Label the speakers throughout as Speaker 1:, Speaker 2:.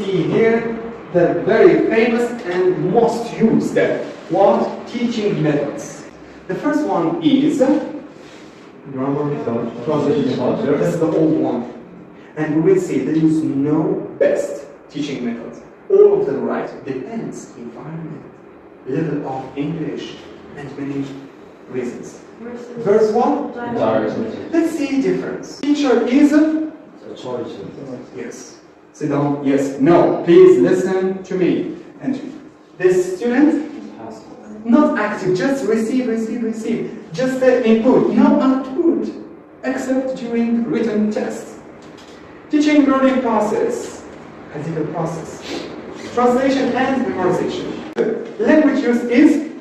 Speaker 1: see here the very famous and most used what teaching methods. The first one is
Speaker 2: grammar method, translation method.
Speaker 1: That's the old one. And we will see there is no best teaching method. All of them right depends environment, level of English, and many reasons. Verse 1. Let's see difference. Teacher is yes. Sit down. Yes. No. Please listen to me. And this student not active. Just receive. Just input. No output, except during written test. Teaching learning process, critical process. Translation and memorization. Language use is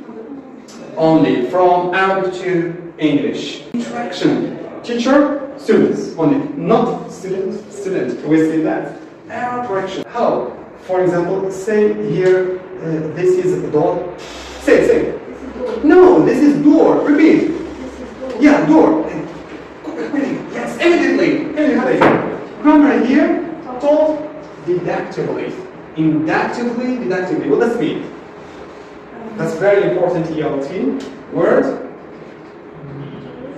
Speaker 1: only from Arabic to English. Interaction. Teacher, students only. Not student. We see that. Interaction. How? For example, say here, this is a door. Say. No, this is door. Repeat. Yeah, door. Yes, immediately. Grammar here, taught deductively. Inductively, deductively. What does it mean? That's very important ELT word.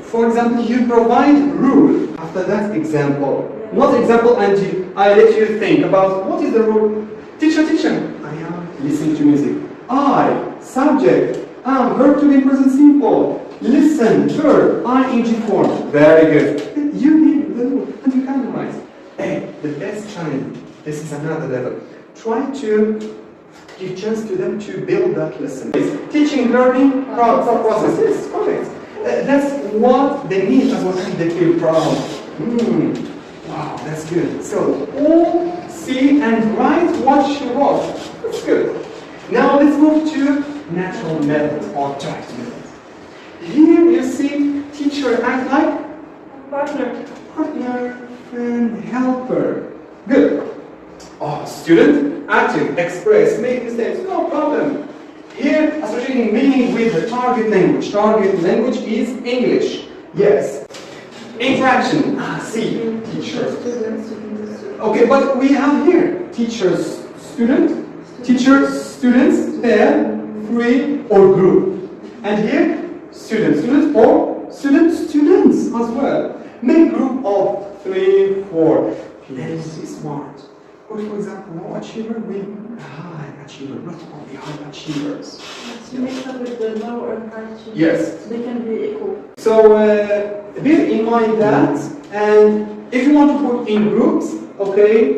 Speaker 1: For example, you provide rule. After that example. Not example and I let you think about what is the rule. Teacher. I am listening to music. I, subject, am, verb to be present simple. Listen, verb, ing form. Very good. You need the rule and you can memorize. Hey, the best challenge. This is another level. Try to give chance to them to build that lesson. Teaching, learning, process. Yes, correct. That's what they need as well, and they feel proud. Wow, that's good. So, all see and write what she wrote. That's good. Now let's move to natural method or direct method. Here you see teacher act like partner, friend, helper. Good. Student, active, express, make mistakes, no problem. Here, associating meaning with the target language. Target language is English. Yes. Interaction. See, teacher. Okay, but we have here teachers, student, teachers, students, pair, free, or group. And here, students, or students as well. Make group of 3, 4. Let's be smart. Or for example, low achiever with high achiever, not only high achievers.
Speaker 3: To make up with the low or high achievers.
Speaker 1: Yes.
Speaker 3: They can be equal.
Speaker 1: So bear in mind that, and if you want to put in groups, okay,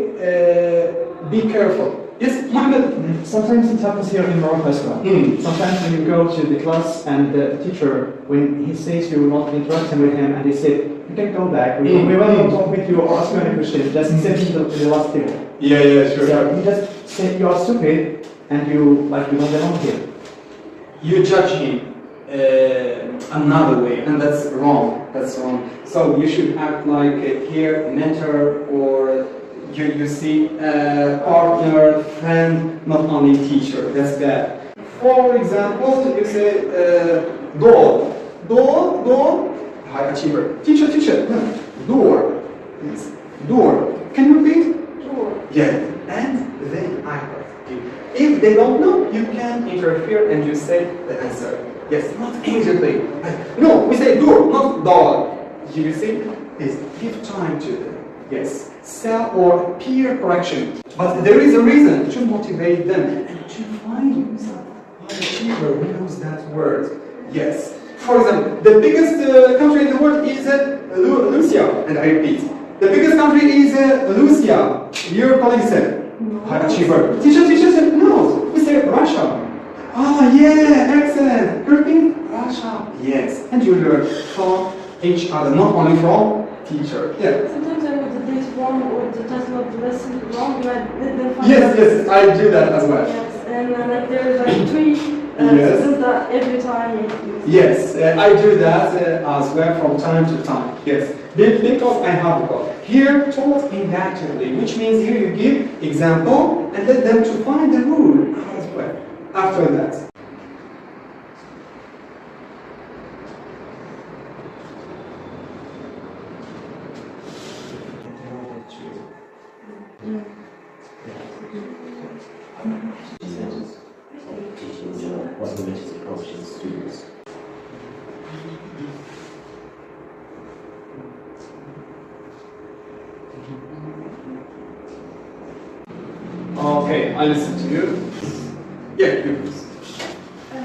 Speaker 1: be careful. Yes, Mohammed?
Speaker 2: Sometimes it happens here in Morocco as well. Sometimes when you go to the class and the teacher, when he says you will not interact with him, and they say, you can go back, we will not talk with you or ask you any questions, just accept the last table.
Speaker 1: Yeah, sure.
Speaker 2: So he just said you are stupid and you don't belong here.
Speaker 1: You judge him another way, and that's wrong. So you should act like here, mentor, or you see partner, friend, not only teacher. That's bad. For example, you say door, high achiever. Teacher, door. Yes. Door. Can you repeat?
Speaker 3: Door.
Speaker 1: Yeah. And then I heard. If they don't know, you can interfere and you say the answer. Yes, not immediately. No, we say door, not dog. You see? Yes, give time to them. Yes. Self or peer correction. But there is a reason to motivate them and to find high achiever who knows that word. Yes. For example, the biggest country in the world is Lucia, and I repeat, the biggest country is Lucia. Your colleague said, high achiever. Teacher said, no, we say Russia. Yeah, excellent. Repeat, Russia. Yes, and you learn from each other, not only from teacher. Yeah.
Speaker 3: Sometimes I write the dates wrong or the title of the lesson wrong, and I didn't find
Speaker 1: Yes, I do that as well.
Speaker 3: Yes, and like there's like 3
Speaker 1: Yes.
Speaker 3: that every time.
Speaker 1: Yes, I do that as well from time to time. Yes, because I have got here taught inductively, which means here you give example and let them to find the rule as well. After that.
Speaker 4: What's the latest approach to students?
Speaker 1: Okay, I listen to you. Yeah, you.
Speaker 3: I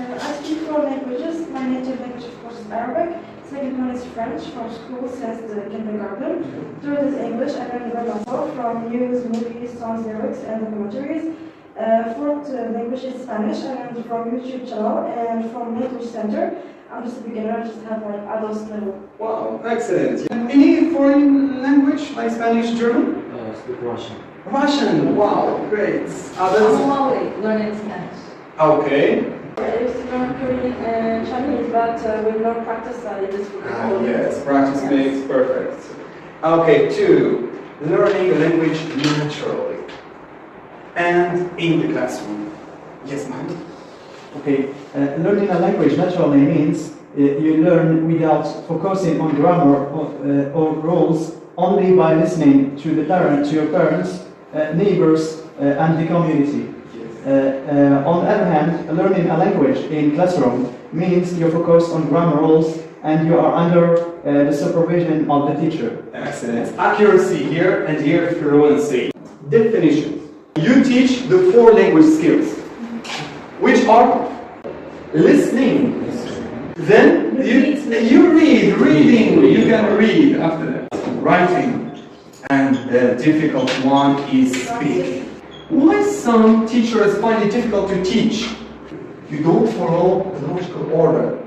Speaker 3: speak 4 languages. My native language, of course, is Arabic. Second one is French from school since the kindergarten. Third is English. I learned by myself from news, movies, songs, lyrics, and documentaries. Fourth language is Spanish. I learned from YouTube channel and from language center. I'm just a beginner. I just have like adults level.
Speaker 1: Wow, excellent. Any foreign language like Spanish, German?
Speaker 4: Speak Russian.
Speaker 1: Russian. Wow, great. Others?
Speaker 5: Slowly learning Spanish.
Speaker 1: Okay.
Speaker 3: I used to learn Korean and Chinese, but with no practice, I just
Speaker 1: Yes, practice makes perfect. Okay, 2. Learning a language naturally and in the classroom. Yes, ma'am.
Speaker 2: Okay, learning a language naturally means you learn without focusing on grammar or rules, only by listening to your parents, neighbors, and the community. On the other hand, learning a language in classroom means you focus on grammar rules and you are under the supervision of the teacher.
Speaker 1: Excellent. Accuracy here and here fluency. Definition. You teach the 4 language skills, which are listening. Then you reading. You can read after that. Writing. And the difficult one is speaking. Why some teachers find it difficult to teach? You don't follow the logical order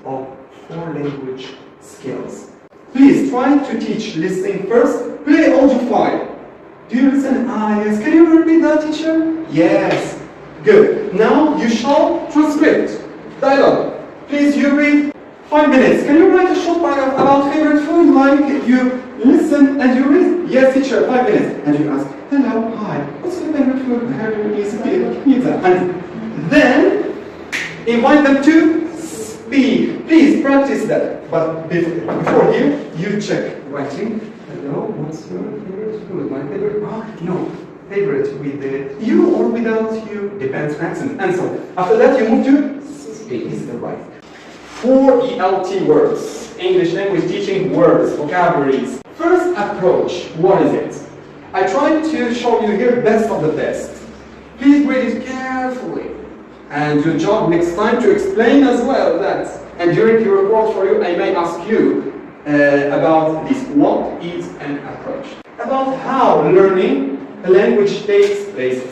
Speaker 1: of 4 language skills. Please try to teach listening first. Play audio file. Do you listen? Ah, yes. Can you repeat that, teacher? Yes. Good. Now you shall transcript. Dialogue. Please, you read 5 minutes. Can you write a short paragraph about favorite food? Like you listen and you read? Yes, teacher, 5 minutes. And you ask, hello, hi, what's your favorite food? Pizza. And then invite them to speak. Please practice that. But before here, you check writing. Hello, what's your favorite food? My favorite? No. Favorite with the you or without you? Depends accent. And so after that you move to speak. Is the right. 4 ELT words. English language teaching words, vocabularies. First approach, what is it? I tried to show you here best of the best. Please read it carefully. And your job next time to explain as well that. And during your report for you, I may ask you about this. What is an approach? About how learning a language takes place.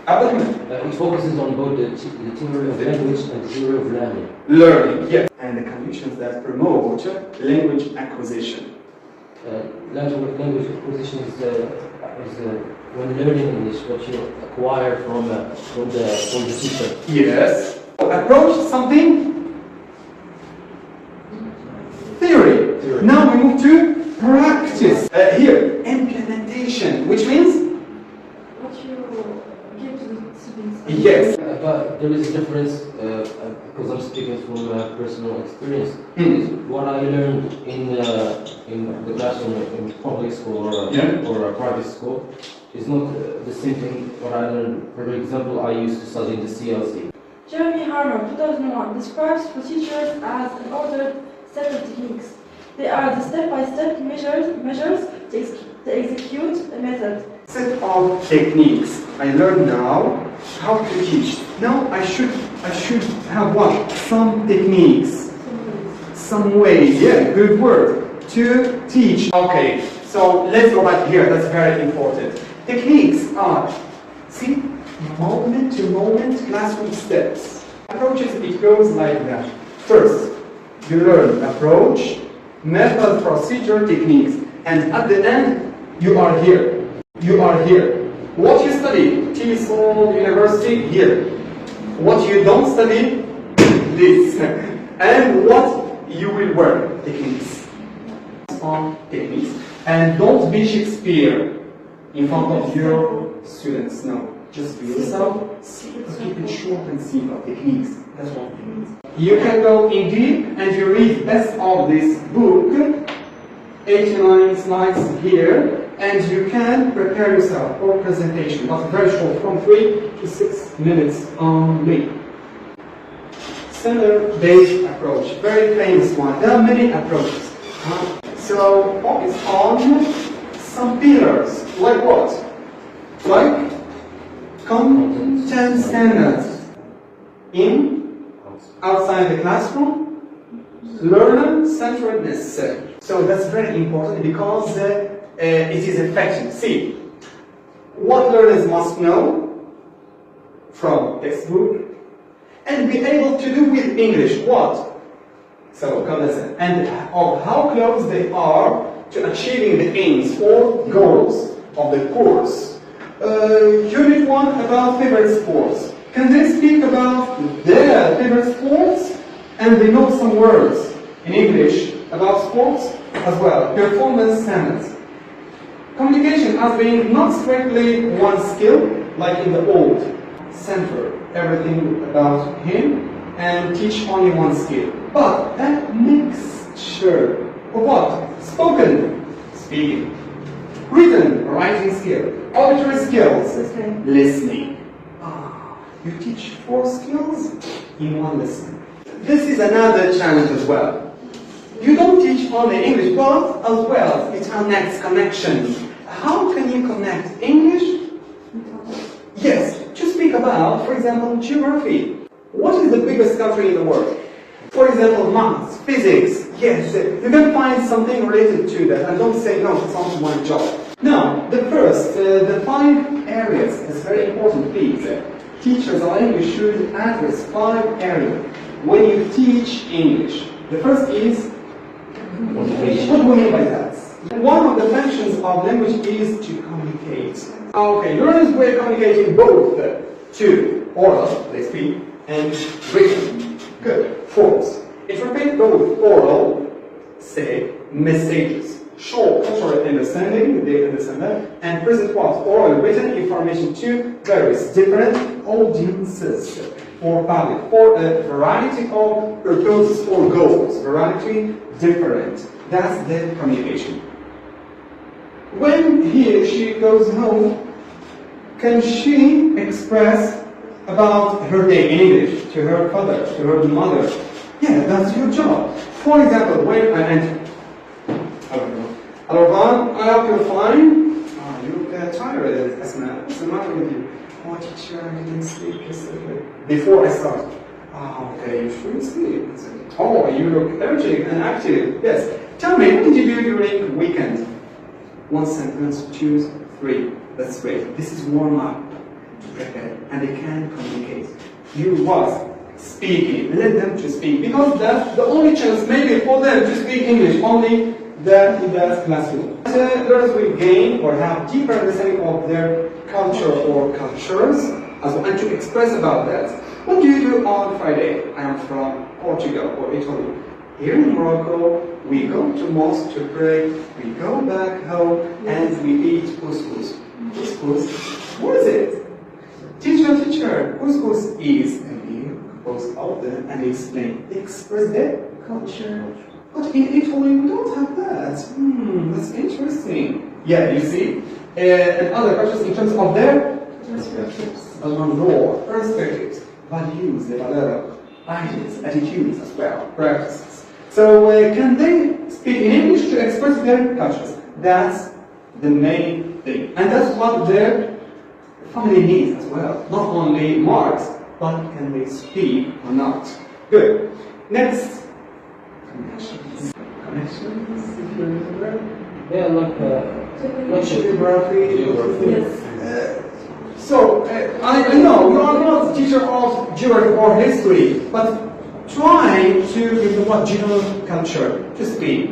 Speaker 1: Othmane.
Speaker 4: It focuses on both the theory of language and the theory of learning.
Speaker 1: Learning, yes. And the conditions that promote language acquisition.
Speaker 4: Language acquisition is when learning English, what you acquire from the teacher.
Speaker 1: Yes. Approach something. Theory. Now we move to practice. Here, implementation, which means
Speaker 3: what you give to the students.
Speaker 1: yes.
Speaker 4: But there is a difference because I'm speaking from personal experience. What I learned in the classroom in public school or a private school is not the same thing what I learned. For example, I used to study in the CLC.
Speaker 3: Jeremy Harmer, 2001, describes procedures as an ordered set of techniques. They are the step-by-step measures to execute a method.
Speaker 1: Set of techniques. I learn now how to teach. Now I should have what? Some techniques. Some ways. Yeah, good word. To teach. Okay, so let's go back here. That's very important. Techniques are, see, moment to moment classroom steps. Approaches, it goes like that. First, you learn approach, method, procedure, techniques. And at the end, you are here. You are here. What you study, TESOL University, here. What you don't study, this. And what you will learn, techniques. On techniques. And don't be Shakespeare in front of your students. No. Just be yourself. Keep it short and simple. Techniques. That's what it means. You can go in deep and you read best of this book. 89 slides here. and you can prepare yourself for presentation, but very short, from 3 to 6 minutes only. Center-based approach, very famous one. There are many approaches. So focus on some pillars, like what? Like content standards in, outside the classroom, learner-centeredness. So that's very important because it is effective. See, what learners must know from textbook and be able to do with English what? So come listen. And of how close they are to achieving the aims or goals of the course. Unit 1 about favorite sports. Can they speak about their favorite sports? And they know some words in English about sports as well. Performance standards. Communication as being not strictly one skill, like in the old. Center everything about him and teach only one skill. But that mixture of what? Spoken, speaking. Written, writing skill. Auditory skills, listening. You teach 4 skills in one lesson. This is another challenge as well. You don't teach only English, but as well it connects connections. How can you connect English? Yes, to speak about, for example, geography. What is the biggest country in the world? For example, maths, physics. Yes, you can find something related to that, and don't say no, it's only one job. Now, the first, the 5 areas is very important, please. Teachers of English should address 5 areas when you teach English. The first is motivation. What do we mean by that? One of the functions of language is to communicate. Okay, learners were communicating both to oral, they speak, and written. Good. Fourth, interpret both oral, say, messages. Short cultural understanding, they understand that, and present what? Oral written information to various different audiences for public, for a variety of purposes or goals. Variety, different. That's the communication. When he or she goes home, can she express about her day in English to her father, to her mother? Yeah, that's your job. For example, when I enter, hello, Van, I hope you're fine. You look tired, Asma. What's the matter with you? Oh, teacher, I didn't sleep yesterday. Before I start. Okay, you shouldn't sleep. Oh, you look energetic and active. Yes. Tell me, what did you do during the weekend? 1 sentence, choose 3. That's great. This is warm up to prepare, and they can communicate. You was speaking. Let them to speak, because that's the only chance maybe for them to speak English. Only that in that classroom. Learners will gain or have deeper understanding of their culture or cultures, as well, and to express about that. What do you do on Friday? I am from Portugal or Italy. Here in Morocco, we go to mosque to pray, we go back home, and we eat couscous. Couscous? What is it? Teacher, couscous is a meal composed of them, and explain, express their culture. But in Italy, we don't have that. That's interesting. Yeah, you see? And other cultures in terms of their perspectives, values, the valera, ideas, attitudes as well, practices. So can they speak in English to express their cultures? That's the main thing. And that's what their family needs as well. Not only marks, but can they speak or not? Good. Next. Connections. If you remember.
Speaker 4: Yeah, like
Speaker 1: geography.
Speaker 3: Yes.
Speaker 1: So, I know you are not a teacher of geography or history, but try to give them what general culture to speak.